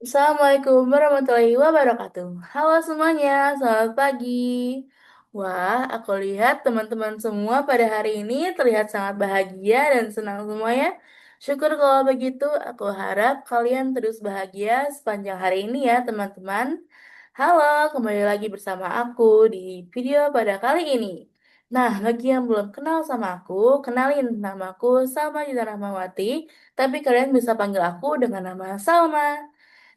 Assalamualaikum warahmatullahi wabarakatuh. Halo semuanya, selamat pagi. Wah, aku lihat teman-teman semua pada hari ini terlihat sangat bahagia dan senang semuanya. Syukur kalau begitu, aku harap kalian terus bahagia sepanjang hari ini ya teman-teman. Halo, kembali lagi bersama aku di video pada kali ini. Nah, bagi yang belum kenal sama aku, kenalin namaku Salma Dina Rahmawati, tapi kalian bisa panggil aku dengan nama Salma.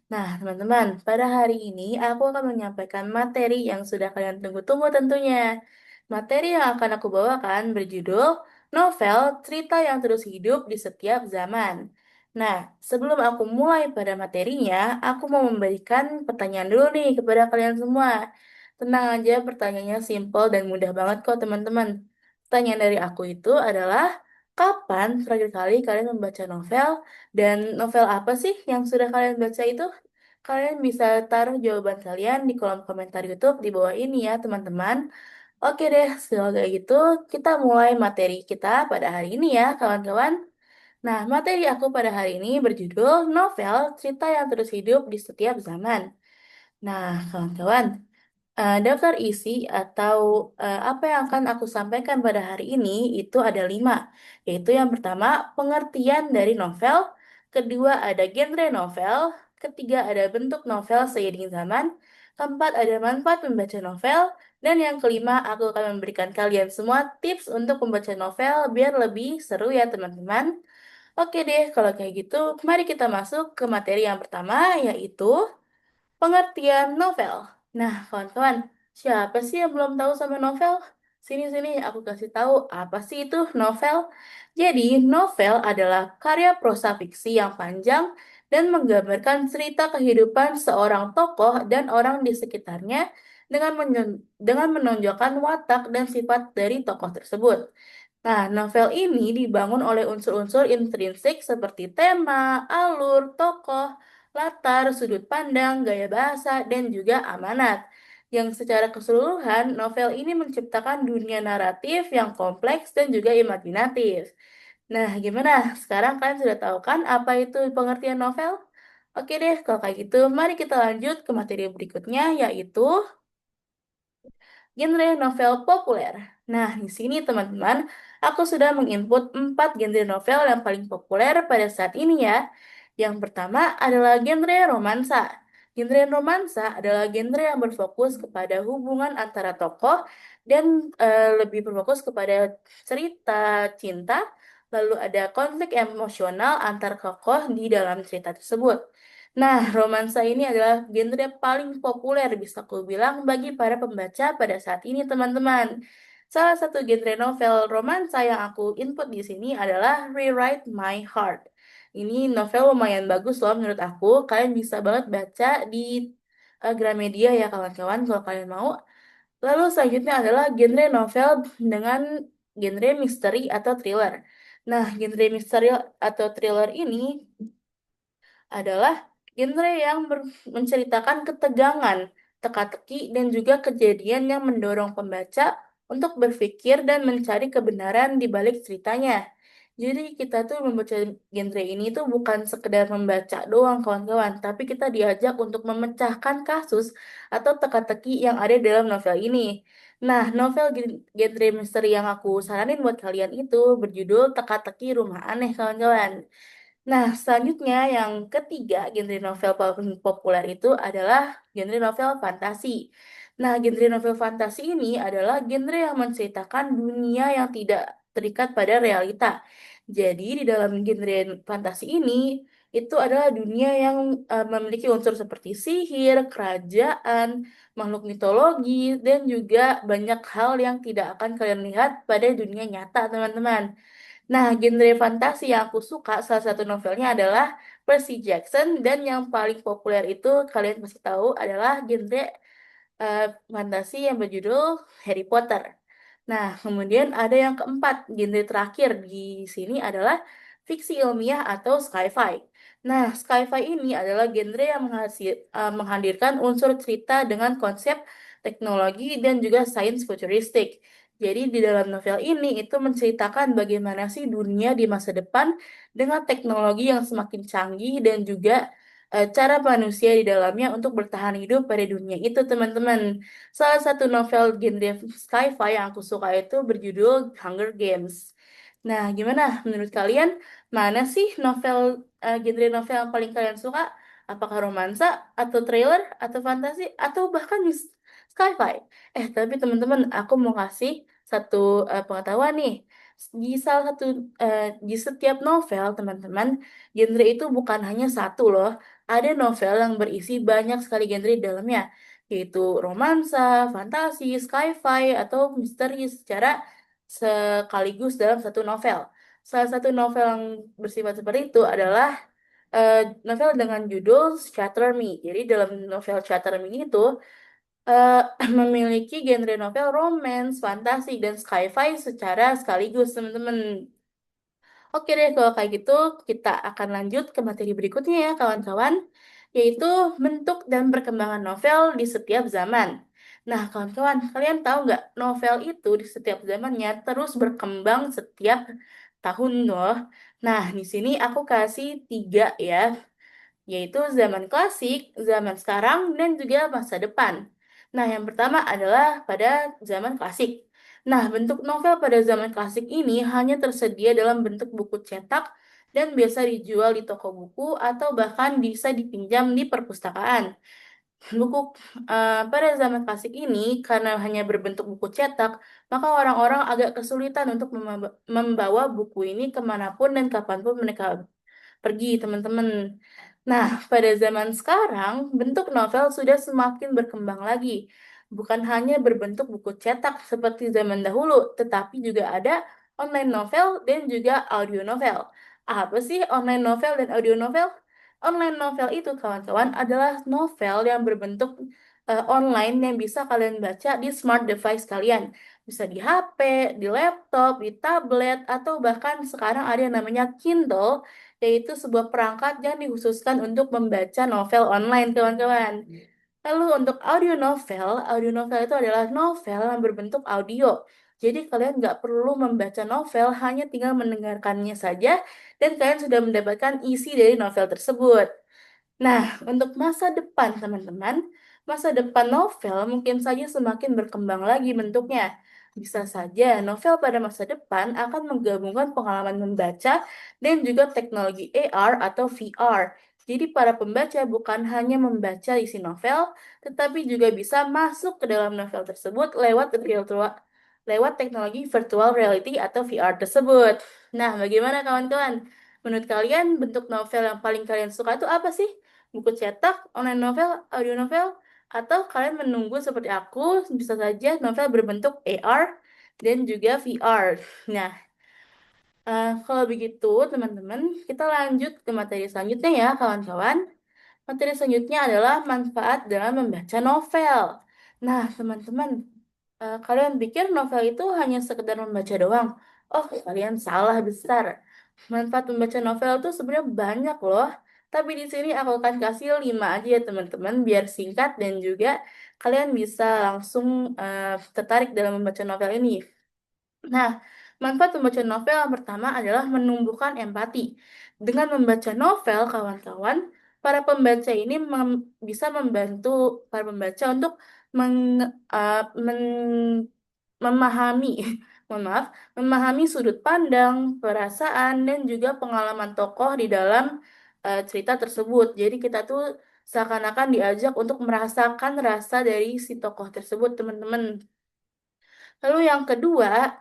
Nah, teman-teman, pada hari ini aku akan menyampaikan materi yang sudah kalian tunggu-tunggu tentunya. Materi yang akan aku bawakan berjudul Novel Cerita yang Terus Hidup di Setiap Zaman. Nah, sebelum aku mulai pada materinya, aku mau memberikan pertanyaan dulu nih kepada kalian semua. Tenang aja, pertanyaannya simple dan mudah banget kok, teman-teman. Pertanyaan dari aku itu adalah, kapan terakhir kali kalian membaca novel? Dan novel apa sih yang sudah kalian baca itu? Kalian bisa taruh jawaban kalian di kolom komentar YouTube di bawah ini ya, teman-teman. Oke deh, kalau kayak gitu, kita mulai materi kita pada hari ini ya, kawan-kawan. Nah, materi aku pada hari ini berjudul Novel Cerita yang Terus Hidup di Setiap Zaman. Nah, kawan-kawan, daftar isi atau apa yang akan aku sampaikan pada hari ini itu ada 5, yaitu yang pertama pengertian dari novel, kedua ada genre novel, ketiga ada bentuk novel seiring zaman, keempat ada manfaat membaca novel, dan yang kelima aku akan memberikan kalian semua tips untuk membaca novel biar lebih seru ya teman-teman. Oke deh, kalau kayak gitu, mari kita masuk ke materi yang pertama, yaitu pengertian novel. Nah, kawan-kawan, siapa sih yang belum tahu sama novel? Sini-sini, aku kasih tahu apa sih itu novel. Jadi, novel adalah karya prosa fiksi yang panjang dan menggambarkan cerita kehidupan seorang tokoh dan orang di sekitarnya dengan menonjolkan watak dan sifat dari tokoh tersebut. Nah, novel ini dibangun oleh unsur-unsur intrinsik seperti tema, alur, tokoh, latar, sudut pandang, gaya bahasa, dan juga amanat. Yang secara keseluruhan, novel ini menciptakan dunia naratif yang kompleks dan juga imajinatif. Nah, gimana? Sekarang kalian sudah tahu kan apa itu pengertian novel? Oke deh, kalau kayak gitu, mari kita lanjut ke materi berikutnya, yaitu genre novel populer. Nah, di sini teman-teman, aku sudah menginput 4 genre novel yang paling populer pada saat ini ya. Yang pertama adalah genre romansa. Genre romansa adalah genre yang berfokus kepada hubungan antara tokoh dan lebih berfokus kepada cerita cinta, lalu ada konflik emosional antar tokoh di dalam cerita tersebut. Nah, romansa ini adalah genre paling populer bisa aku bilang bagi para pembaca pada saat ini, teman-teman. Salah satu genre novel romansa yang aku input di sini adalah Rewrite My Heart. Ini novel lumayan bagus loh menurut aku. Kalian bisa banget baca di Gramedia ya kawan-kawan kalau kalian mau. Lalu selanjutnya adalah genre novel dengan genre misteri atau thriller. Nah, genre misteri atau thriller ini adalah genre yang menceritakan ketegangan, teka-teki, dan juga kejadian yang mendorong pembaca untuk berpikir dan mencari kebenaran di balik ceritanya. Jadi kita tuh membaca genre ini tuh bukan sekedar membaca doang kawan-kawan, tapi kita diajak untuk memecahkan kasus atau teka-teki yang ada dalam novel ini. Nah, novel genre misteri yang aku saranin buat kalian itu berjudul Teka-teki Rumah Aneh, kawan-kawan. Nah, selanjutnya yang ketiga genre novel paling populer itu adalah genre novel fantasi. Nah, genre novel fantasi ini adalah genre yang menceritakan dunia yang tidak terikat pada realita. Jadi, di dalam genre fantasi ini, itu adalah dunia yang memiliki unsur seperti sihir, kerajaan, makhluk mitologi, dan juga banyak hal yang tidak akan kalian lihat pada dunia nyata, teman-teman. Nah, genre fantasi yang aku suka, salah satu novelnya adalah Percy Jackson, dan yang paling populer itu kalian pasti tahu adalah genre eh, fantasi yang berjudul Harry Potter. Nah, kemudian ada yang keempat, genre terakhir di sini adalah fiksi ilmiah atau sci-fi. Nah, sci-fi ini adalah genre yang menghadirkan unsur cerita dengan konsep teknologi dan juga sains futuristik. Jadi di dalam novel ini itu menceritakan bagaimana sih dunia di masa depan dengan teknologi yang semakin canggih dan juga cara manusia di dalamnya untuk bertahan hidup pada dunia itu, teman-teman. Salah satu novel genre sci-fi yang aku suka itu berjudul Hunger Games. Nah, gimana menurut kalian? Mana sih genre novel yang paling kalian suka? Apakah romansa, atau thriller, atau fantasi, atau bahkan sci-fi? Tapi teman-teman, aku mau kasih satu pengetahuan nih. Di salah satu di setiap novel, teman-teman, genre itu bukan hanya satu loh. Ada novel yang berisi banyak sekali genre di dalamnya, yaitu romansa, fantasi, sci-fi, atau misteri secara sekaligus dalam satu novel. Salah satu novel yang bersifat seperti itu adalah eh, novel dengan judul Shatter Me. Jadi dalam novel Shatter Me itu eh, memiliki genre novel romance, fantasi, dan sci-fi secara sekaligus, teman-teman. Oke deh, kalau kayak gitu kita akan lanjut ke materi berikutnya ya kawan-kawan, yaitu bentuk dan perkembangan novel di setiap zaman. Nah, kawan-kawan, kalian tahu nggak novel itu di setiap zamannya terus berkembang setiap tahun loh. Nah, di sini aku kasih tiga ya, yaitu zaman klasik, zaman sekarang, dan juga masa depan. Nah, yang pertama adalah pada zaman klasik. Nah, bentuk novel pada zaman klasik ini hanya tersedia dalam bentuk buku cetak dan biasa dijual di toko buku atau bahkan bisa dipinjam di perpustakaan. Buku pada zaman klasik ini, karena hanya berbentuk buku cetak, maka orang-orang agak kesulitan untuk membawa buku ini kemanapun dan kapanpun mereka pergi, teman-teman. Nah, pada zaman sekarang, bentuk novel sudah semakin berkembang lagi. Bukan hanya berbentuk buku cetak seperti zaman dahulu, tetapi juga ada online novel dan juga audio novel. Apa sih online novel dan audio novel? Online novel itu, kawan-kawan, adalah novel yang berbentuk online yang bisa kalian baca di smart device kalian. Bisa di HP, di laptop, di tablet, atau bahkan sekarang ada yang namanya Kindle, yaitu sebuah perangkat yang dikhususkan untuk membaca novel online, kawan-kawan. Lalu untuk audio novel itu adalah novel yang berbentuk audio. Jadi kalian nggak perlu membaca novel, hanya tinggal mendengarkannya saja, dan kalian sudah mendapatkan isi dari novel tersebut. Nah, untuk masa depan, teman-teman, masa depan novel mungkin saja semakin berkembang lagi bentuknya. Bisa saja novel pada masa depan akan menggabungkan pengalaman membaca dan juga teknologi AR atau VR. Jadi para pembaca bukan hanya membaca isi novel, tetapi juga bisa masuk ke dalam novel tersebut lewat teknologi virtual reality atau VR tersebut. Nah, bagaimana kawan-kawan? Menurut kalian bentuk novel yang paling kalian suka itu apa sih? Buku cetak, online novel, audio novel, atau kalian menunggu seperti aku, bisa saja novel berbentuk AR dan juga VR. Nah, kalau begitu teman-teman, kita lanjut ke materi selanjutnya ya kawan-kawan. Materi selanjutnya adalah manfaat dalam membaca novel. Nah, teman-teman, kalian pikir novel itu hanya sekedar membaca doang? Oh, kalian salah besar. Manfaat membaca novel itu sebenarnya banyak loh. Tapi di sini aku akan kasih 5 aja ya teman-teman, biar singkat dan juga kalian bisa langsung tertarik dalam membaca novel ini. Nah, manfaat membaca novel yang pertama adalah menumbuhkan empati. Dengan membaca novel, kawan-kawan, para pembaca ini bisa membantu para pembaca untuk memahami, mohon maaf, memahami sudut pandang, perasaan, dan juga pengalaman tokoh di dalam cerita tersebut. Jadi kita tuh seakan-akan diajak untuk merasakan rasa dari si tokoh tersebut, teman-teman. Lalu yang kedua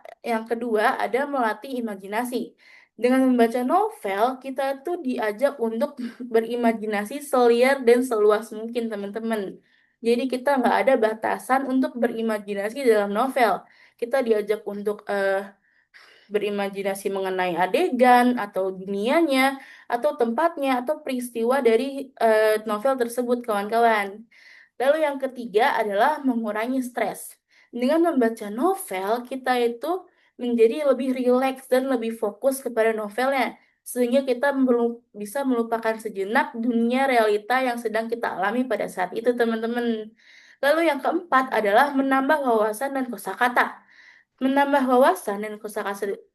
ada melatih imajinasi. Dengan membaca novel, kita tuh diajak untuk berimajinasi seliar dan seluas mungkin, teman-teman. Jadi kita nggak ada batasan untuk berimajinasi dalam novel. Kita diajak untuk berimajinasi mengenai adegan atau dunianya, atau tempatnya, atau peristiwa dari novel tersebut, kawan-kawan. Lalu yang ketiga adalah mengurangi stres. Dengan membaca novel, kita itu menjadi lebih rileks dan lebih fokus kepada novelnya. Sehingga kita bisa melupakan sejenak dunia realita yang sedang kita alami pada saat itu, teman-teman. Lalu yang keempat adalah menambah wawasan dan kosakata. Menambah wawasan dan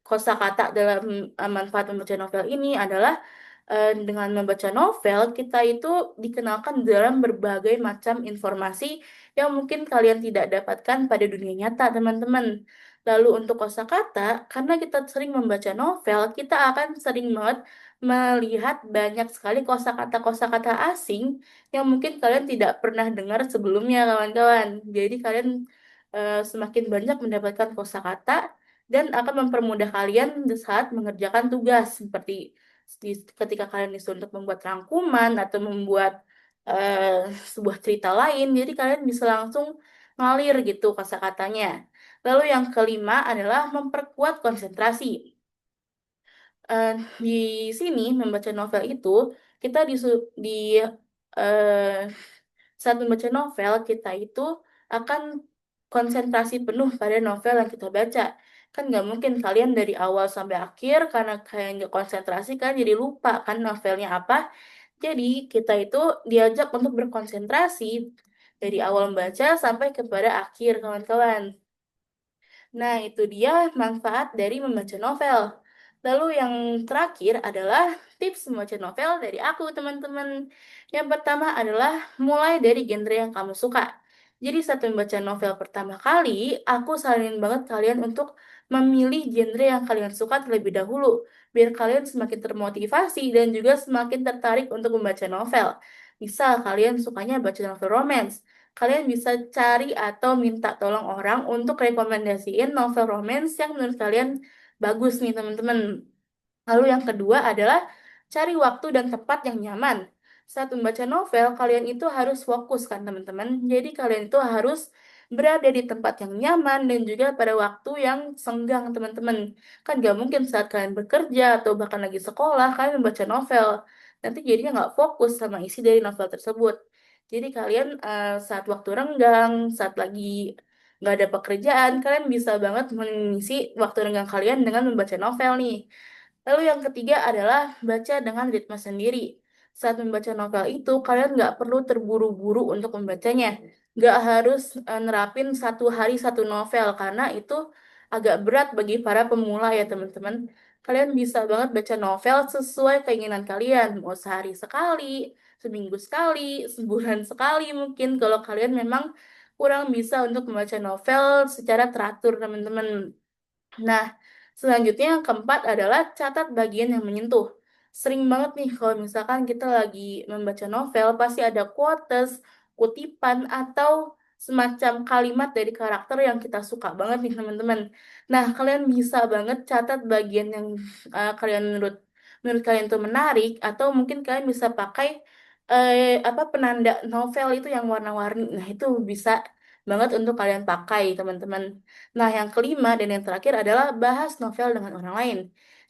kosakata dalam manfaat membaca novel ini adalah Dengan membaca novel, kita itu dikenalkan dalam berbagai macam informasi yang mungkin kalian tidak dapatkan pada dunia nyata, teman-teman. Lalu untuk kosakata, karena kita sering membaca novel, kita akan sering banget melihat banyak sekali kosakata-kosakata asing yang mungkin kalian tidak pernah dengar sebelumnya, kawan-kawan. Jadi kalian semakin banyak mendapatkan kosakata dan akan mempermudah kalian di saat mengerjakan tugas seperti ketika kalian disuruh untuk membuat rangkuman atau membuat eh, sebuah cerita lain, jadi kalian bisa langsung ngalir gitu kosakatanya. Lalu yang kelima adalah memperkuat konsentrasi. Eh, di sini membaca novel itu kita di eh, saat membaca novel, kita itu akan konsentrasi penuh pada novel yang kita baca. Kan nggak mungkin kalian dari awal sampai akhir, karena kalian nggak konsentrasi, kan jadi lupa kan novelnya apa. Jadi kita itu diajak untuk berkonsentrasi dari awal membaca sampai kepada akhir, kawan-kawan. Nah, itu dia manfaat dari membaca novel. Lalu yang terakhir adalah tips membaca novel dari aku, teman-teman. Yang pertama adalah mulai dari genre yang kamu suka. Jadi saat membaca novel pertama kali, aku saranin banget kalian untuk memilih genre yang kalian suka terlebih dahulu, biar kalian semakin termotivasi dan juga semakin tertarik untuk membaca novel. Misal kalian sukanya baca novel romance, kalian bisa cari atau minta tolong orang untuk rekomendasiin novel romance yang menurut kalian bagus nih, teman-teman. Lalu yang kedua adalah cari waktu dan tempat yang nyaman. Saat membaca novel, kalian itu harus fokus kan, teman-teman. Jadi kalian itu harus berada di tempat yang nyaman dan juga pada waktu yang senggang, teman-teman. Kan gak mungkin saat kalian bekerja atau bahkan lagi sekolah, kalian membaca novel. Nanti jadinya nggak fokus sama isi dari novel tersebut. Jadi kalian saat waktu renggang, saat lagi nggak ada pekerjaan, kalian bisa banget mengisi waktu renggang kalian dengan membaca novel nih. Lalu yang ketiga adalah baca dengan ritme sendiri. Saat membaca novel itu, kalian nggak perlu terburu-buru untuk membacanya. Nggak harus nerapin satu hari satu novel, karena itu agak berat bagi para pemula ya, teman-teman. Kalian bisa banget baca novel sesuai keinginan kalian. Mau sehari sekali, seminggu sekali, sebulan sekali mungkin. Kalau kalian memang kurang bisa untuk membaca novel secara teratur, teman-teman. Nah, selanjutnya yang keempat adalah catat bagian yang menyentuh. Sering banget nih kalau misalkan kita lagi membaca novel, pasti ada quotes, kutipan, atau semacam kalimat dari karakter yang kita suka banget nih, teman-teman. Nah, kalian bisa banget catat bagian yang kalian menurut menurut kalian itu menarik, atau mungkin kalian bisa pakai apa penanda novel itu yang warna-warni. Nah, itu bisa banget untuk kalian pakai, teman-teman. Nah, yang kelima dan yang terakhir adalah bahas novel dengan orang lain.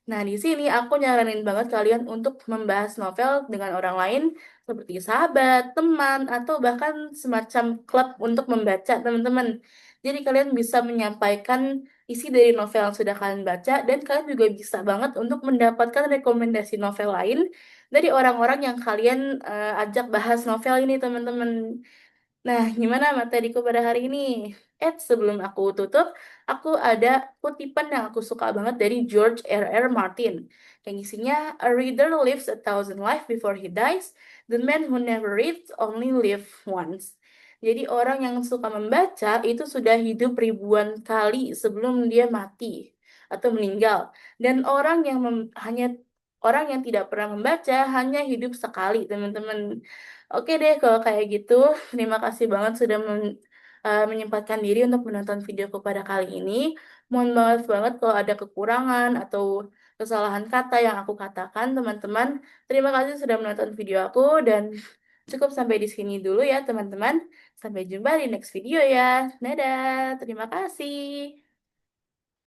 Nah, di sini aku nyaranin banget kalian untuk membahas novel dengan orang lain seperti sahabat, teman, atau bahkan semacam klub untuk membaca, teman-teman. Jadi kalian bisa menyampaikan isi dari novel yang sudah kalian baca dan kalian juga bisa banget untuk mendapatkan rekomendasi novel lain dari orang-orang yang kalian ajak bahas novel ini, teman-teman. Nah, gimana materiku pada hari ini? Sebelum aku tutup, aku ada kutipan yang aku suka banget dari George R. R. Martin. Yang isinya, A reader lives a thousand lives before he dies. The man who never reads only live once. Jadi orang yang suka membaca itu sudah hidup ribuan kali sebelum dia mati atau meninggal. Dan orang yang tidak pernah membaca hanya hidup sekali, teman-teman. Oke deh, kalau kayak gitu, terima kasih banget sudah menyempatkan diri untuk menonton videoku pada kali ini. Mohon maaf banget kalau ada kekurangan atau kesalahan kata yang aku katakan, teman-teman. Terima kasih sudah menonton video aku dan cukup sampai di sini dulu ya, teman-teman. Sampai jumpa di next video ya. Dadah, terima kasih.